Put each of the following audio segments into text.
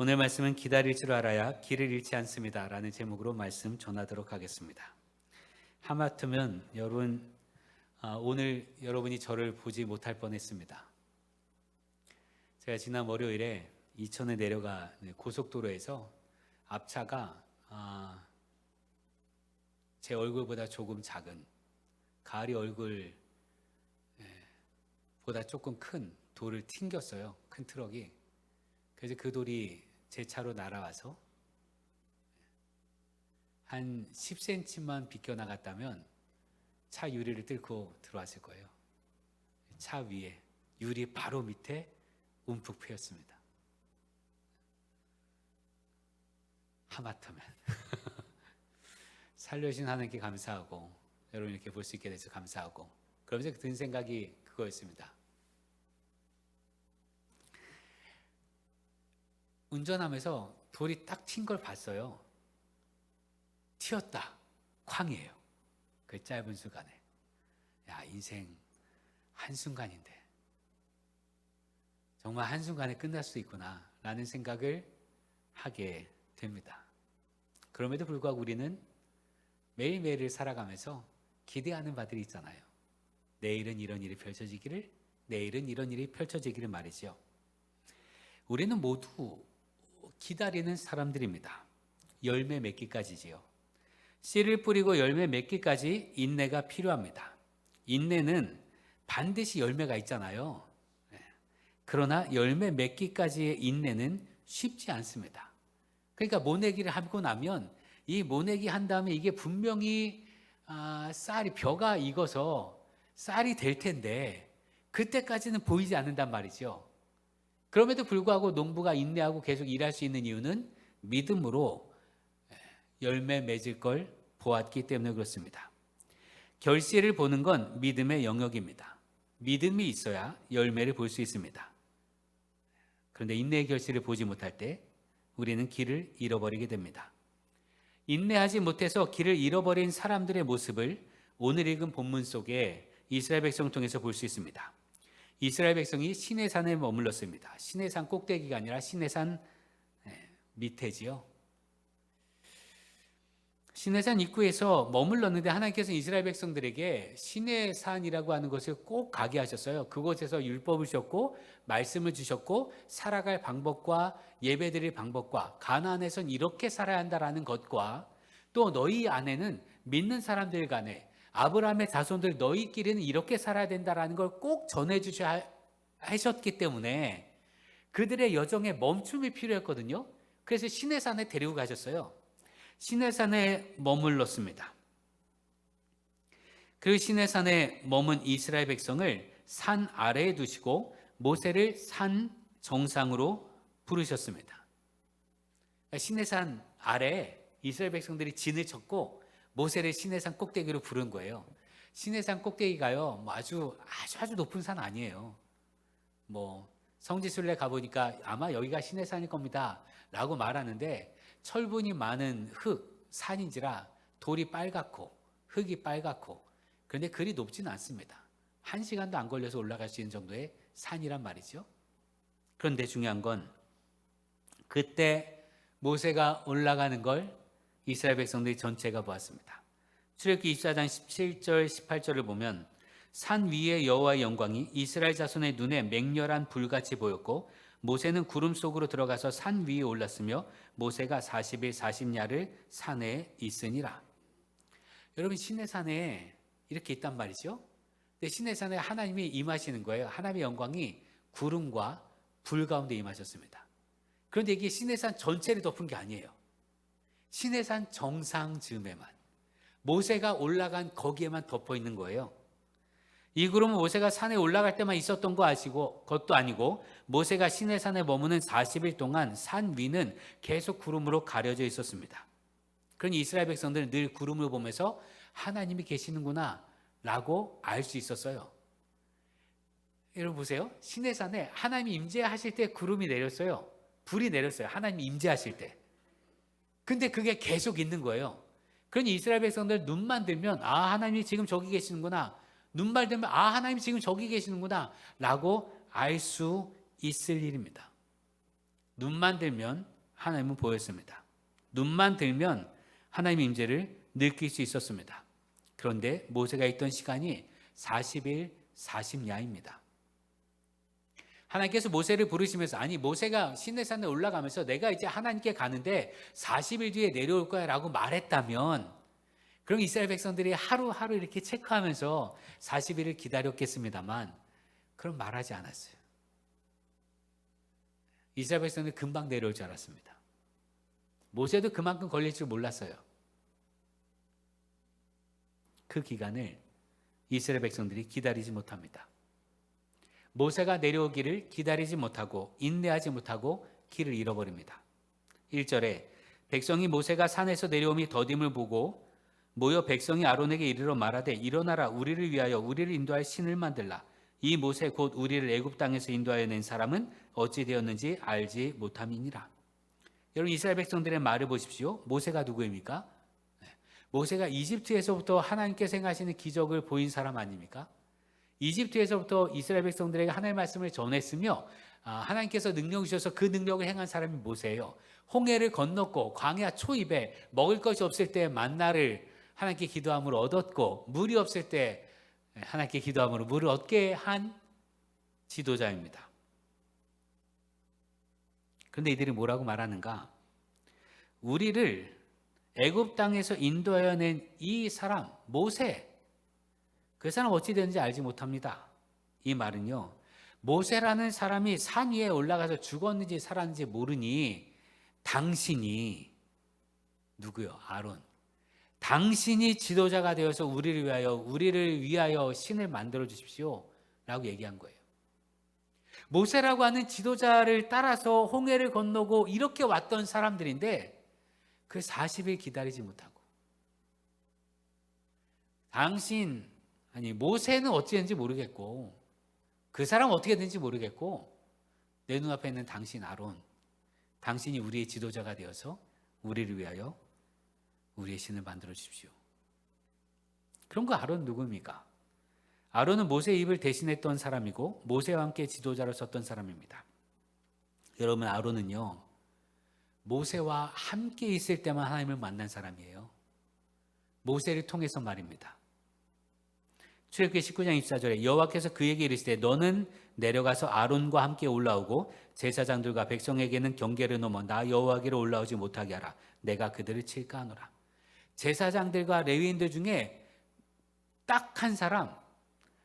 오늘 말씀은 기다릴 줄 알아야 길을 잃지 않습니다 라는 제목으로 말씀 전하도록 하겠습니다. 하마터면 여러분, 오늘 여러분이 저를 보지 못할 뻔했습니다. 제가 지난 월요일에 이천에 내려가는 고속도로에서 앞차가 제 얼굴보다 조금 작은, 가을이 얼굴보다 조금 큰 돌을 튕겼어요. 큰 트럭이. 그래서 그 돌이 제 차로 날아와서 한 10cm만 비껴나갔다면 차 유리를 뚫고 들어왔을 거예요. 차 위에, 유리 바로 밑에 움푹 패였습니다. 하마터면 살려주신 하나님께 감사하고 여러분 이렇게 볼 수 있게 돼서 감사하고, 그러면서 든 생각이 그거였습니다. 운전하면서 돌이 딱 튄 걸 봤어요. 튀었다. 쾅이에요. 그 짧은 순간에. 야, 인생 한순간인데 정말 한순간에 끝날 수 있구나 라는 생각을 하게 됩니다. 그럼에도 불구하고 우리는 매일매일을 살아가면서 기대하는 바들이 있잖아요. 내일은 이런 일이 펼쳐지기를, 내일은 이런 일이 펼쳐지기를 말이죠. 우리는 모두 기다리는 사람들입니다. 열매 맺기까지지요. 씨를 뿌리고 열매 맺기까지 인내가 필요합니다. 인내는 반드시 열매가 있잖아요. 그러나 열매 맺기까지의 인내는 쉽지 않습니다. 그러니까 모내기를 하고 나면 이 모내기 한 다음에 이게 분명히 쌀이 벼가 익어서 쌀이 될 텐데 그때까지는 보이지 않는단 말이죠. 그럼에도 불구하고 농부가 인내하고 계속 일할 수 있는 이유는 믿음으로 열매 맺을 걸 보았기 때문에 그렇습니다. 결실을 보는 건 믿음의 영역입니다. 믿음이 있어야 열매를 볼 수 있습니다. 그런데 인내의 결실을 보지 못할 때 우리는 길을 잃어버리게 됩니다. 인내하지 못해서 길을 잃어버린 사람들의 모습을 오늘 읽은 본문 속에 이스라엘 백성을 통해서 볼 수 있습니다. 이스라엘 백성이 시내산에 머물렀습니다. 시내산 꼭대기가 아니라 시내산 밑에지요. 시내산 입구에서 머물렀는데 하나님께서 이스라엘 백성들에게 시내산이라고 하는 것을 꼭 가게 하셨어요. 그곳에서 율법을 주셨고 말씀을 주셨고 살아갈 방법과 예배드릴 방법과 가나안에선 이렇게 살아야 한다라는 것과 또 너희 안에는 믿는 사람들 간에 아브라함의 자손들 너희끼리는 이렇게 살아야 된다라는 걸 꼭 전해주셔야 하셨기 때문에 그들의 여정에 멈춤이 필요했거든요. 그래서 시내산에 데리고 가셨어요. 시내산에 머물렀습니다. 그 시내산에 머문 이스라엘 백성을 산 아래에 두시고 모세를 산 정상으로 부르셨습니다. 시내산 아래에 이스라엘 백성들이 진을 쳤고 모세를 시내산 꼭대기로 부른 거예요. 시내산 꼭대기가요, 아주 높은 산 아니에요. 성지순례 가보니까 아마 여기가 시내산일 겁니다 라고 말하는데 철분이 많은 산인지라 돌이 빨갛고 흙이 빨갛고, 그런데 그리 높지는 않습니다. 1시간도 안 걸려서 올라갈 수 있는 정도의 산이란 말이죠. 그런데 중요한 건 그때 모세가 올라가는 걸 이스라엘 백성들이 전체가 보았습니다. 출애굽기 24장 17절 18절을 보면 산 위에 여호와의 영광이 이스라엘 자손의 눈에 맹렬한 불같이 보였고 모세는 구름 속으로 들어가서 산 위에 올랐으며 모세가 40일 40야를 산에 있으니라. 여러분, 시내산에 이렇게 있단 말이죠. 근데 시내산에 하나님이 임하시는 거예요. 하나님의 영광이 구름과 불 가운데 임하셨습니다. 그런데 이게 시내산 전체를 덮은 게 아니에요. 시내산 정상 즈음에만, 모세가 올라간 거기에만 덮어 있는 거예요. 이 구름은 모세가 산에 올라갈 때만 있었던 거 아시고 그것도 아니고 모세가 시내산에 머무는 40일 동안 산 위는 계속 구름으로 가려져 있었습니다. 그러니 이스라엘 백성들은 늘 구름을 보면서 하나님이 계시는구나 라고 알 수 있었어요. 여러분 보세요. 시내산에 하나님이 임재하실 때 구름이 내렸어요. 불이 내렸어요. 하나님이 임재하실 때. 근데 그게 계속 있는 거예요. 그러니 이스라엘 백성들 눈만 들면 하나님이 지금 저기 계시는구나, 눈만 들면 하나님이 지금 저기 계시는구나 라고 알 수 있을 일입니다. 눈만 들면 하나님은 보였습니다. 눈만 들면 하나님의 임재를 느낄 수 있었습니다. 그런데 모세가 있던 시간이 40일 40야입니다. 하나님께서 모세를 부르시면서, 아니 모세가 시내산에 올라가면서 내가 이제 하나님께 가는데 40일 뒤에 내려올 거야 라고 말했다면, 그럼 이스라엘 백성들이 하루하루 이렇게 체크하면서 40일을 기다렸겠습니다만 그럼 말하지 않았어요. 이스라엘 백성들이 금방 내려올 줄 알았습니다. 모세도 그만큼 걸릴 줄 몰랐어요. 그 기간을 이스라엘 백성들이 기다리지 못합니다. 모세가 내려오기를 기다리지 못하고 인내하지 못하고 길을 잃어버립니다. 1절에 백성이 모세가 산에서 내려오미 더딤을 보고 모여 백성이 아론에게 이르러 말하되 일어나라, 우리를 위하여 우리를 인도할 신을 만들라. 이 모세 곧 우리를 애굽 땅에서 인도하여 낸 사람은 어찌 되었는지 알지 못함이니라. 여러분, 이스라엘 백성들의 말을 보십시오. 모세가 누구입니까? 모세가 이집트에서부터 하나님께서 행하시는 기적을 보인 사람 아닙니까? 이집트에서부터 이스라엘 백성들에게 하나님의 말씀을 전했으며 하나님께서 능력을 주셔서 그 능력을 행한 사람이 모세예요. 홍해를 건넜고 광야 초입에 먹을 것이 없을 때 만나를 하나님께 기도함으로 얻었고, 물이 없을 때 하나님께 기도함으로 물을 얻게 한 지도자입니다. 그런데 이들이 뭐라고 말하는가? 우리를 애굽 땅에서 인도하여 낸 이 사람 모세, 그 사람 어찌 되는지 알지 못합니다. 이 말은요, 모세라는 사람이 산 위에 올라가서 죽었는지 살았는지 모르니 당신이 누구요? 아론. 당신이 지도자가 되어서 우리를 위하여 신을 만들어 주십시오 라고 얘기한 거예요. 모세라고 하는 지도자를 따라서 홍해를 건너고 이렇게 왔던 사람들인데 그 40일 기다리지 못하고, 모세는 어찌 했는지 모르겠고 그 사람 어떻게 됐는지 모르겠고 내 눈앞에 있는 당신 아론, 당신이 우리의 지도자가 되어서 우리를 위하여 우리의 신을 만들어 주십시오. 그럼 그 아론 누구입니까? 아론은 모세의 입을 대신했던 사람이고 모세와 함께 지도자를 썼던 사람입니다. 여러분, 아론은요 모세와 함께 있을 때만 하나님을 만난 사람이에요. 모세를 통해서 말입니다. 출애굽기 19장 24절에 여호와께서 그에게 이르시되 너는 내려가서 아론과 함께 올라오고 제사장들과 백성에게는 경계를 넘어 나 여호와께로 올라오지 못하게 하라. 내가 그들을 칠까 하노라. 제사장들과 레위인들 중에 딱 한 사람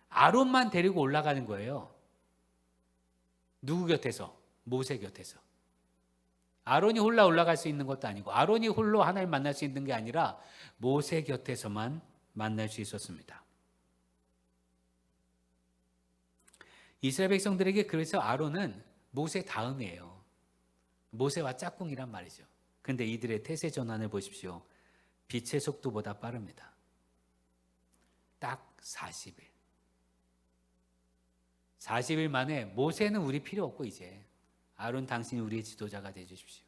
아론만 데리고 올라가는 거예요. 누구 곁에서? 모세 곁에서. 아론이 홀라 올라갈 수 있는 것도 아니고 아론이 홀로 하나님 만날 수 있는 게 아니라 모세 곁에서만 만날 수 있었습니다. 이스라엘 백성들에게 그래서 아론은 모세 다음이에요. 모세와 짝꿍이란 말이죠. 그런데 이들의 태세 전환을 보십시오. 빛의 속도보다 빠릅니다. 딱 40일. 40일 만에 모세는 우리 필요 없고 이제 아론 당신이 우리의 지도자가 되어주십시오.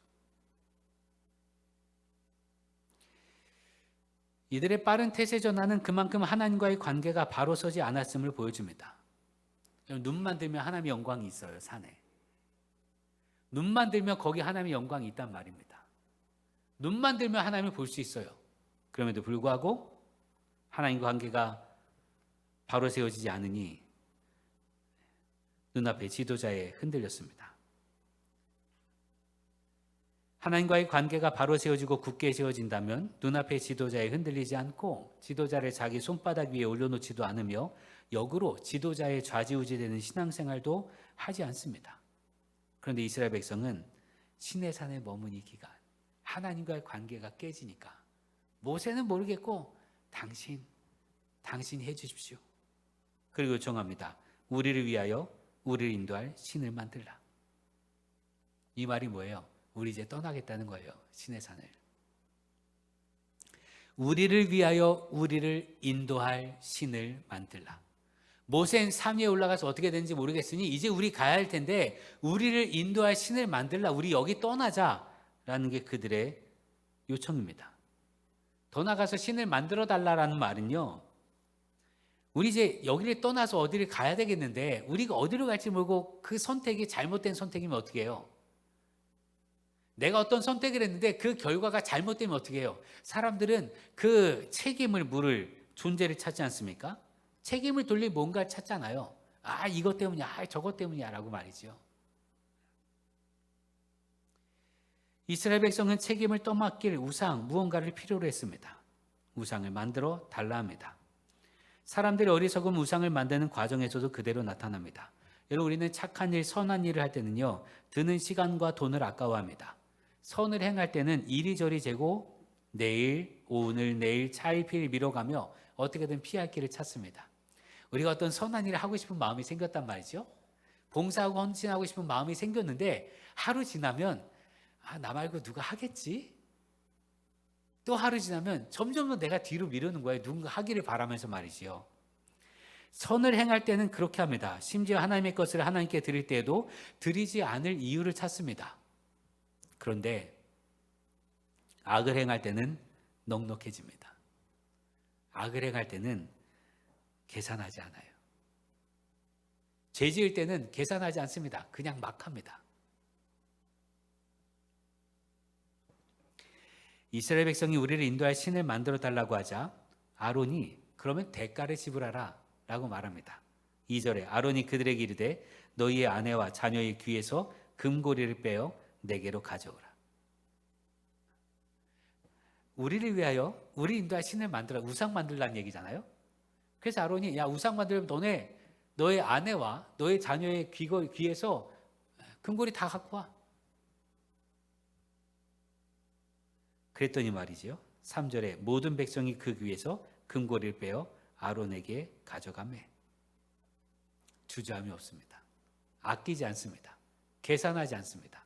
이들의 빠른 태세 전환은 그만큼 하나님과의 관계가 바로 서지 않았음을 보여줍니다. 눈만 들면 하나님의 영광이 있어요. 산에. 눈만 들면 거기 하나님의 영광이 있단 말입니다. 눈만 들면 하나님을 볼 수 있어요. 그럼에도 불구하고 하나님과 관계가 바로 세워지지 않으니 눈앞에 지도자에 흔들렸습니다. 하나님과의 관계가 바로 세워지고 굳게 세워진다면 눈앞의 지도자에 흔들리지 않고 지도자를 자기 손바닥 위에 올려놓지도 않으며 역으로 지도자의 좌지우지되는 신앙생활도 하지 않습니다. 그런데 이스라엘 백성은 시내산에 머문 이 기간 하나님과의 관계가 깨지니까 모세는 모르겠고 당신이 해주십시오. 그리고 요청합니다. 우리를 위하여 우리를 인도할 신을 만들라. 이 말이 뭐예요? 우리 이제 떠나겠다는 거예요. 시내산을. 우리를 위하여 우리를 인도할 신을 만들라. 모세는 산 위에 올라가서 어떻게 되는지 모르겠으니 이제 우리 가야 할 텐데 우리를 인도할 신을 만들라. 우리 여기 떠나자라는 게 그들의 요청입니다. 더 나가서 신을 만들어 달라라는 말은요, 우리 이제 여기를 떠나서 어디를 가야 되겠는데 우리가 어디로 갈지 모르고 그 선택이 잘못된 선택이면 어떻게 해요? 내가 어떤 선택을 했는데 그 결과가 잘못되면 어떻게 해요? 사람들은 그 책임을 물을 존재를 찾지 않습니까? 책임을 돌릴 뭔가를 찾잖아요. 아, 이것 때문이야, 아, 저것 때문이야 라고 말이죠. 이스라엘 백성은 책임을 떠맡길 우상, 무언가를 필요로 했습니다. 우상을 만들어 달라 합니다. 사람들이 어리석은 우상을 만드는 과정에서도 그대로 나타납니다. 여러분, 우리는 착한 일, 선한 일을 할 때는요, 드는 시간과 돈을 아까워합니다. 선을 행할 때는 이리저리 재고 내일, 오늘, 내일 차일피일 미뤄가며 어떻게든 피할 길을 찾습니다. 우리가 어떤 선한 일을 하고 싶은 마음이 생겼단 말이죠. 봉사하고 헌신하고 싶은 마음이 생겼는데 하루 지나면 나 말고 누가 하겠지? 또 하루 지나면 점점 더 내가 뒤로 미루는 거예요. 누군가 하기를 바라면서 말이지요. 선을 행할 때는 그렇게 합니다. 심지어 하나님의 것을 하나님께 드릴 때에도 드리지 않을 이유를 찾습니다. 그런데 악을 행할 때는 넉넉해집니다. 악을 행할 때는 계산하지 않아요. 죄 지을 때는 계산하지 않습니다. 그냥 막 합니다. 이스라엘 백성이 우리를 인도할 신을 만들어 달라고 하자 아론이 그러면 대가를 지불하라 라고 말합니다. 2절에 아론이 그들에게 이르되 너희의 아내와 자녀의 귀에서 금고리를 빼어 내게로 가져오라. 우리를 위하여 우리 인도할 신을 만들어 우상 만들라는 얘기잖아요. 그래서 아론이 야 우상 만들면 너의 아내와 너의 자녀의 귀에서 금고리 다 갖고 와. 그랬더니 말이죠. 3절에 모든 백성이 그 귀에서 금고리를 빼어 아론에게 가져가매. 주저함이 없습니다. 아끼지 않습니다. 계산하지 않습니다.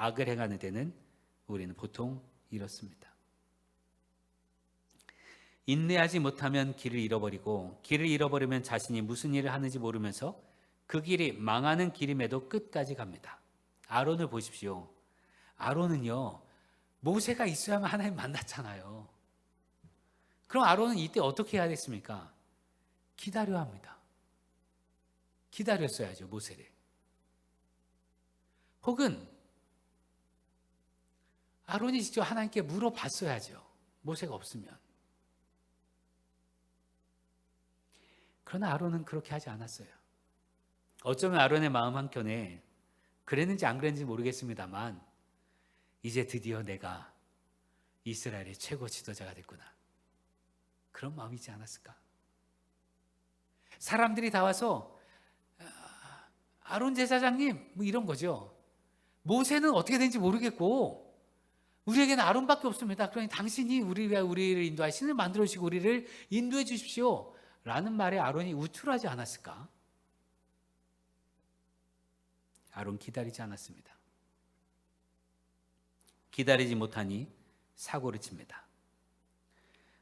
악을 행하는 데는 우리는 보통 이렇습니다. 인내하지 못하면 길을 잃어버리고 길을 잃어버리면 자신이 무슨 일을 하는지 모르면서 그 길이 망하는 길임에도 끝까지 갑니다. 아론을 보십시오. 아론은요. 모세가 있어야만 하나님 만났잖아요. 그럼 아론은 이때 어떻게 해야 됐습니까? 기다려야 합니다. 기다렸어야죠, 모세를. 혹은 아론이 직접 하나님께 물어봤어야죠. 모세가 없으면. 그러나 아론은 그렇게 하지 않았어요. 어쩌면 아론의 마음 한켠에 그랬는지 안 그랬는지 모르겠습니다만 이제 드디어 내가 이스라엘의 최고 지도자가 됐구나. 그런 마음이지 않았을까? 사람들이 다 와서 아론 제사장님 뭐 이런 거죠. 모세는 어떻게 되는지 모르겠고 우리에게는 아론밖에 없습니다. 그러니 당신이 우리를 인도할 신을 만들어 주시고 우리를 인도해 주십시오. 라는 말에 아론이 우쭐하지 않았을까? 아론 기다리지 않았습니다. 기다리지 못하니 사고를 칩니다.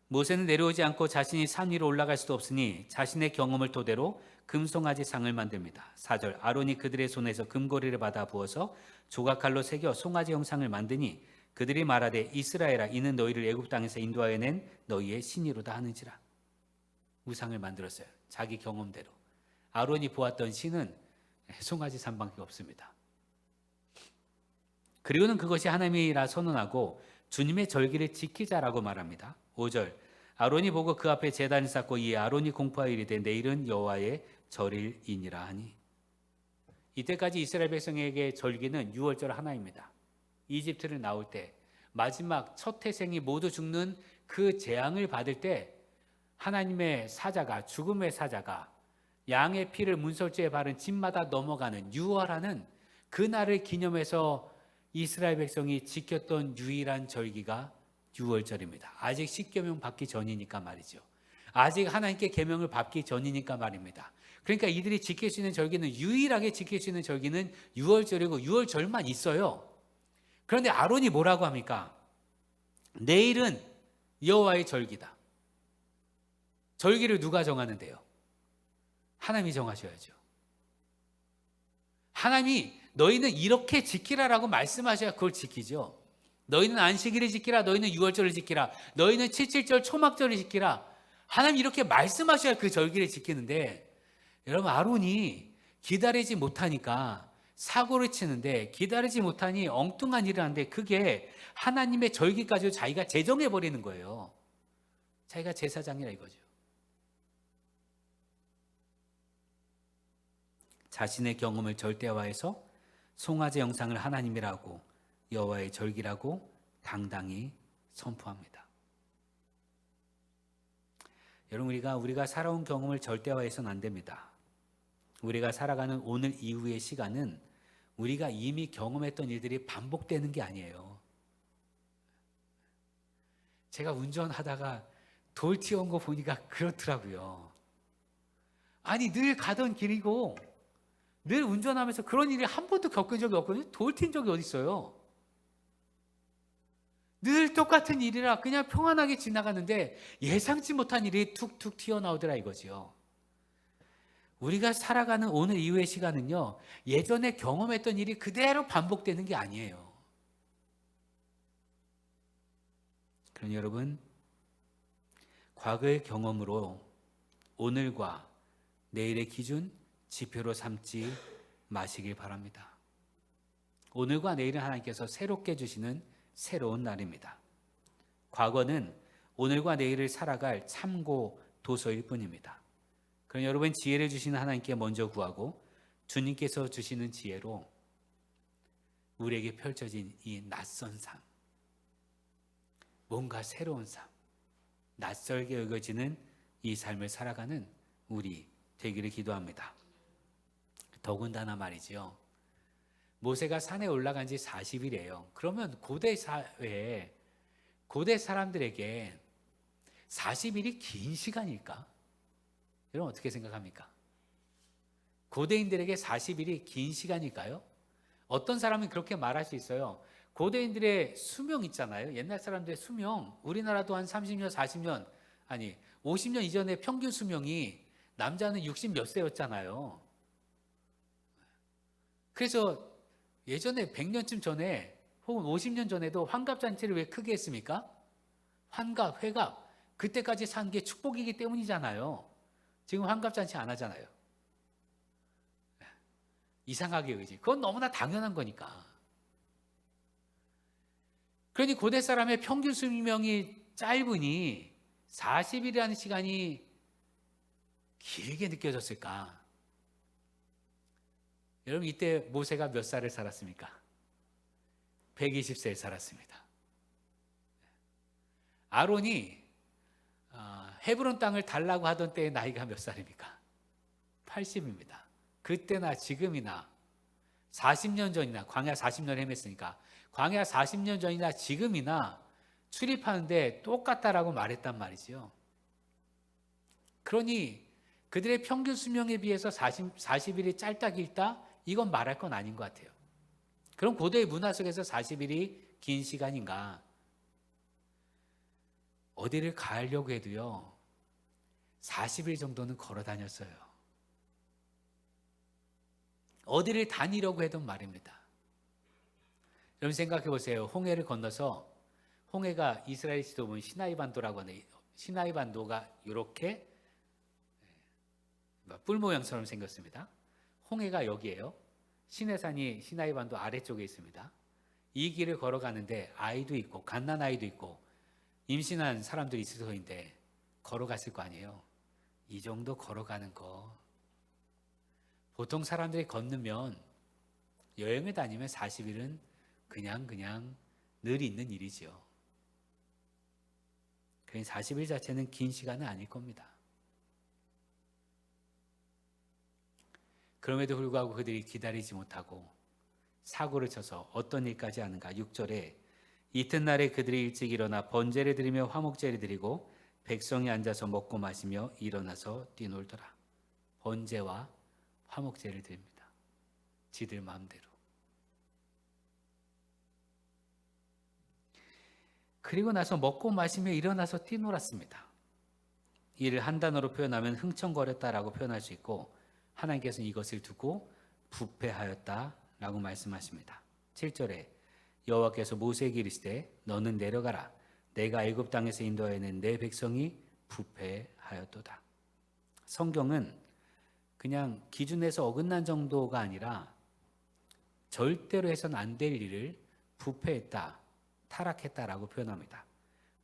모세는 내려오지 않고 자신이 산 위로 올라갈 수도 없으니 자신의 경험을 토대로 금송아지 상을 만듭니다. 4절 아론이 그들의 손에서 금고리를 받아 부어서 조각칼로 새겨 송아지 형상을 만드니 그들이 말하되 이스라엘아 이는 너희를 애굽 땅에서 인도하여 낸 너희의 신이로다 하는지라. 우상을 만들었어요. 자기 경험대로. 아론이 보았던 신은 송아지 산밖에 없습니다. 그리고는 그것이 하나님이라 선언하고 주님의 절기를 지키자라고 말합니다. 5절 아론이 보고 그 앞에 제단을 쌓고 이에 아론이 공포하여 이르되 내일은 여호와의 절일이니라 하니. 이때까지 이스라엘 백성에게 절기는 유월절 하나입니다. 이집트를 나올 때 마지막 첫 태생이 모두 죽는 그 재앙을 받을 때 하나님의 사자가 죽음의 사자가 양의 피를 문설주에 바른 집마다 넘어가는 유월하는 그날을 기념해서 이스라엘 백성이 지켰던 유일한 절기가 유월절입니다. 아직 십계명 받기 전이니까 말이죠. 아직 하나님께 계명을 받기 전이니까 말입니다. 그러니까 이들이 지킬 수 있는 절기는 유일하게 지킬 수 있는 절기는 유월절이고 유월절만 있어요. 그런데 아론이 뭐라고 합니까? 내일은 여호와의 절기다. 절기를 누가 정하는데요? 하나님이 정하셔야죠. 하나님이 너희는 이렇게 지키라라고 말씀하셔야 그걸 지키죠. 너희는 안식일을 지키라. 너희는 유월절을 지키라. 너희는 칠칠절 초막절을 지키라. 하나님 이렇게 말씀하셔야 그 절기를 지키는데 여러분 아론이 기다리지 못하니까 사고를 치는데 기다리지 못하니 엉뚱한 일을 하는데 그게 하나님의 절기까지 자기가 제정해 버리는 거예요. 자기가 제사장이라 이거죠. 자신의 경험을 절대화해서 송아지 영상을 하나님이라고 여호와의 절기라고 당당히 선포합니다. 여러분, 우리가 살아온 경험을 절대화해서는 안 됩니다. 우리가 살아가는 오늘 이후의 시간은 우리가 이미 경험했던 일들이 반복되는 게 아니에요. 제가 운전하다가 돌 튀어온 거 보니까 그렇더라고요. 아니, 늘 가던 길이고 늘 운전하면서 그런 일을 한 번도 겪은 적이 없거든요. 돌 튄 적이 어디 있어요? 늘 똑같은 일이라 그냥 평안하게 지나가는데 예상치 못한 일이 툭툭 튀어나오더라 이거지요. 우리가 살아가는 오늘 이후의 시간은요, 예전에 경험했던 일이 그대로 반복되는 게 아니에요. 그러니 여러분, 과거의 경험으로 오늘과 내일의 기준, 지표로 삼지 마시길 바랍니다. 오늘과 내일은 하나님께서 새롭게 주시는 새로운 날입니다. 과거는 오늘과 내일을 살아갈 참고 도서일 뿐입니다. 그럼 여러분, 지혜를 주시는 하나님께 먼저 구하고 주님께서 주시는 지혜로 우리에게 펼쳐진 이 낯선 삶, 뭔가 새로운 삶, 낯설게 여겨지는 이 삶을 살아가는 우리 되기를 기도합니다. 더군다나 말이지요, 모세가 산에 올라간 지 40일이에요. 그러면 고대 사회에, 고대 사람들에게 40일이 긴 시간일까? 여러분 어떻게 생각합니까? 고대인들에게 40일이 긴 시간일까요? 어떤 사람은 그렇게 말할 수 있어요. 고대인들의 수명 있잖아요. 옛날 사람들의 수명, 우리나라도 한 30년, 40년, 아니 50년 이전에 평균 수명이 남자는 60 몇 세였잖아요. 그래서 예전에 100년쯤 전에 혹은 50년 전에도 환갑잔치를 왜 크게 했습니까? 환갑, 회갑, 그때까지 산 게 축복이기 때문이잖아요. 지금 환갑잔치 안 하잖아요. 이상하게 의지. 그건 너무나 당연한 거니까. 그러니 고대 사람의 평균 수명이 짧으니 40일이라는 시간이 길게 느껴졌을까? 여러분, 이때 모세가 몇 살을 살았습니까? 120세를 살았습니다. 아론이 헤브론 땅을 달라고 하던 때의 나이가 몇 살입니까? 80입니다. 그때나 지금이나 40년 전이나, 광야 40년 헤맸으니까 광야 40년 전이나 지금이나 출입하는데 똑같다라고 말했단 말이지요. 그러니 그들의 평균 수명에 비해서 40일이 짧다 길다, 이건 말할 건 아닌 것 같아요. 그럼 고대의 문화 속에서 40일이 긴 시간인가? 어디를 가려고 해도요, 40일 정도는 걸어 다녔어요. 어디를 다니려고 해도 말입니다. 여러분 생각해 보세요. 홍해를 건너서, 홍해가 이스라엘 지도본 시나이 반도라고 하는, 시나이 반도가 이렇게 뿔 모양처럼 생겼습니다. 홍해가 여기에요. 시내산이 시나이 반도 아래쪽에 있습니다. 이 길을 걸어가는데 아이도 있고 갓난 아이도 있고 임신한 사람들이 있을 터인데 걸어갔을 거 아니에요. 이 정도 걸어가는 거, 보통 사람들이 건너면, 여행을 다니면 40일은 그냥 늘 있는 일이지요. 그러니 40일 자체는 긴 시간은 아닐 겁니다. 그럼에도 불구하고 그들이 기다리지 못하고 사고를 쳐서 어떤 일까지 하는가? 6절에 이튿날에 그들이 일찍 일어나 번제를 드리며 화목제를 드리고 백성이 앉아서 먹고 마시며 일어나서 뛰놀더라. 번제와 화목제를 드립니다. 지들 마음대로. 그리고 나서 먹고 마시며 일어나서 뛰놀았습니다. 이를 한 단어로 표현하면 흥청거렸다라고 표현할 수 있고, 하나님께서는 이것을 두고 부패하였다라고 말씀하십니다. 7절에 여호와께서 모세에게 이르시되 너는 내려가라. 내가 애굽 땅에서 인도하여낸 내 백성이 부패하였도다. 성경은 그냥 기준에서 어긋난 정도가 아니라 절대로 해서는 안 될 일을 부패했다, 타락했다라고 표현합니다.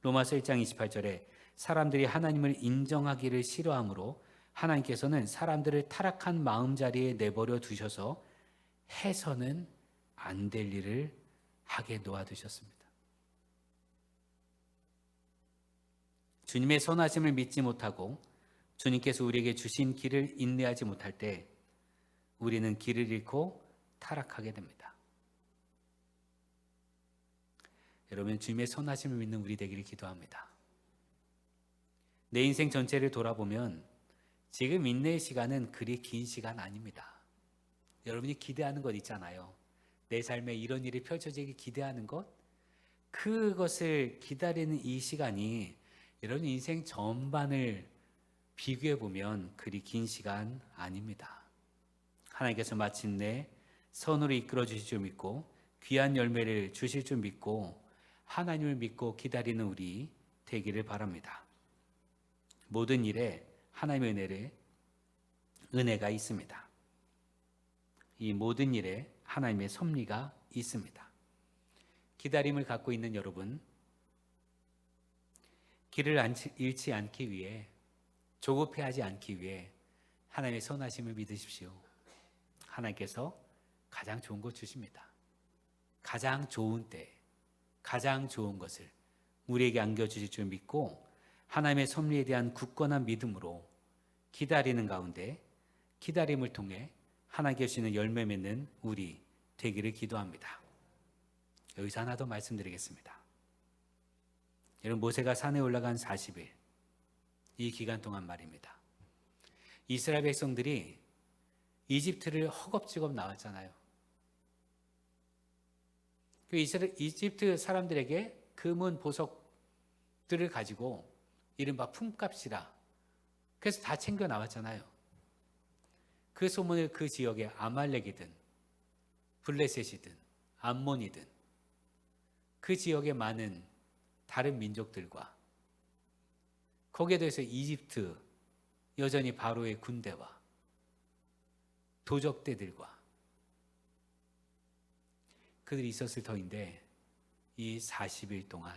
로마서 1장 28절에 사람들이 하나님을 인정하기를 싫어하므로 하나님께서는 사람들을 타락한 마음자리에 내버려 두셔서 해서는 안 될 일을 하게 놓아두셨습니다. 주님의 선하심을 믿지 못하고 주님께서 우리에게 주신 길을 인내하지 못할 때 우리는 길을 잃고 타락하게 됩니다. 여러분, 주님의 선하심을 믿는 우리 되기를 기도합니다. 내 인생 전체를 돌아보면 지금 인내의 시간은 그리 긴 시간 아닙니다. 여러분이 기대하는 것 있잖아요. 내 삶에 이런 일이 펼쳐지기 기대하는 것, 그것을 기다리는 이 시간이 여러분 인생 전반을 비교해 보면 그리 긴 시간 아닙니다. 하나님께서 마침내 선으로 이끌어 주실 줄 믿고 귀한 열매를 주실 줄 믿고 하나님을 믿고 기다리는 우리 되기를 바랍니다. 모든 일에 하나님의 은혜가 있습니다. 이 모든 일에 하나님의 섭리가 있습니다. 기다림을 갖고 있는 여러분, 길을 잃지 않기 위해, 조급해하지 않기 위해 하나님의 선하심을 믿으십시오. 하나님께서 가장 좋은 것 주십니다. 가장 좋은 때, 가장 좋은 것을 우리에게 안겨주실 줄 믿고 하나님의 섭리에 대한 굳건한 믿음으로 기다리는 가운데 기다림을 통해 하나님께 주시는 열매 맺는 우리 되기를 기도합니다. 여기서 하나 더 말씀드리겠습니다. 여러분, 모세가 산에 올라간 40일, 이 기간 동안 말입니다. 이스라엘 백성들이 이집트를 허겁지겁 나왔잖아요. 그 이집트 사람들에게 금은 보석들을 가지고 이른바 품값이라 그래서 다 챙겨 나왔잖아요. 그 소문을 그 지역에 아말렉이든 블레셋이든 암몬이든 그 지역의 많은 다른 민족들과 거기에 대해서 이집트 여전히 바로의 군대와 도적대들과 그들이 있었을 터인데 이 40일 동안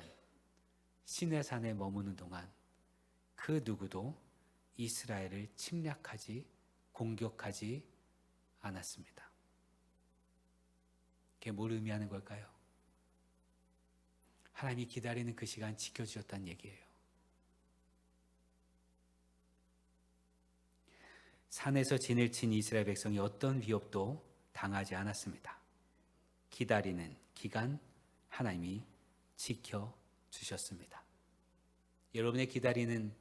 시내산에 머무는 동안 그 누구도 이스라엘을 침략하지 공격하지 않았습니다. 그게 뭘 의미하는 걸까요? 하나님이 기다리는 그 시간 지켜주셨다는 얘기예요. 산에서 진을 친 이스라엘 백성이 어떤 위협도 당하지 않았습니다. 기다리는 기간 하나님이 지켜주셨습니다. 여러분의 기다리는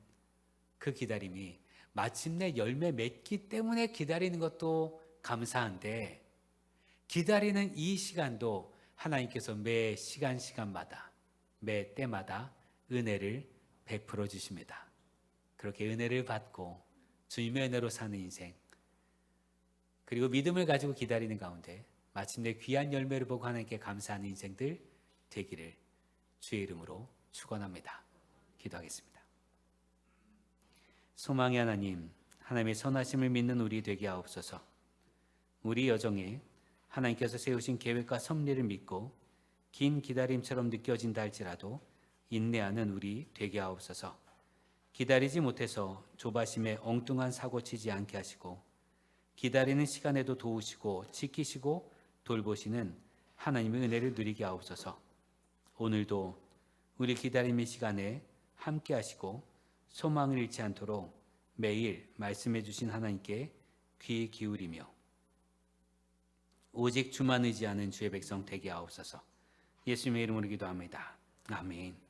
그 기다림이 마침내 열매 맺기 때문에 기다리는 것도 감사한데 기다리는 이 시간도 하나님께서 매 시간마다 매 때마다 은혜를 베풀어 주십니다. 그렇게 은혜를 받고 주님의 은혜로 사는 인생 그리고 믿음을 가지고 기다리는 가운데 마침내 귀한 열매를 보고 하나님께 감사하는 인생들 되기를 주의 이름으로 축원합니다. 기도하겠습니다. 소망의 하나님, 하나님의 선하심을 믿는 우리 되게 하옵소서. 우리 여정에 하나님께서 세우신 계획과 섭리를 믿고 긴 기다림처럼 느껴진다 할지라도 인내하는 우리 되게 하옵소서. 기다리지 못해서 조바심에 엉뚱한 사고 치지 않게 하시고 기다리는 시간에도 도우시고 지키시고 돌보시는 하나님의 은혜를 누리게 하옵소서. 오늘도 우리 기다림의 시간에 함께 하시고 소망을 잃지 않도록 매일 말씀해 주신 하나님께 귀 기울이며 오직 주만 의지하는 주의 백성 되게 하옵소서. 예수님의 이름으로 기도합니다. 아멘.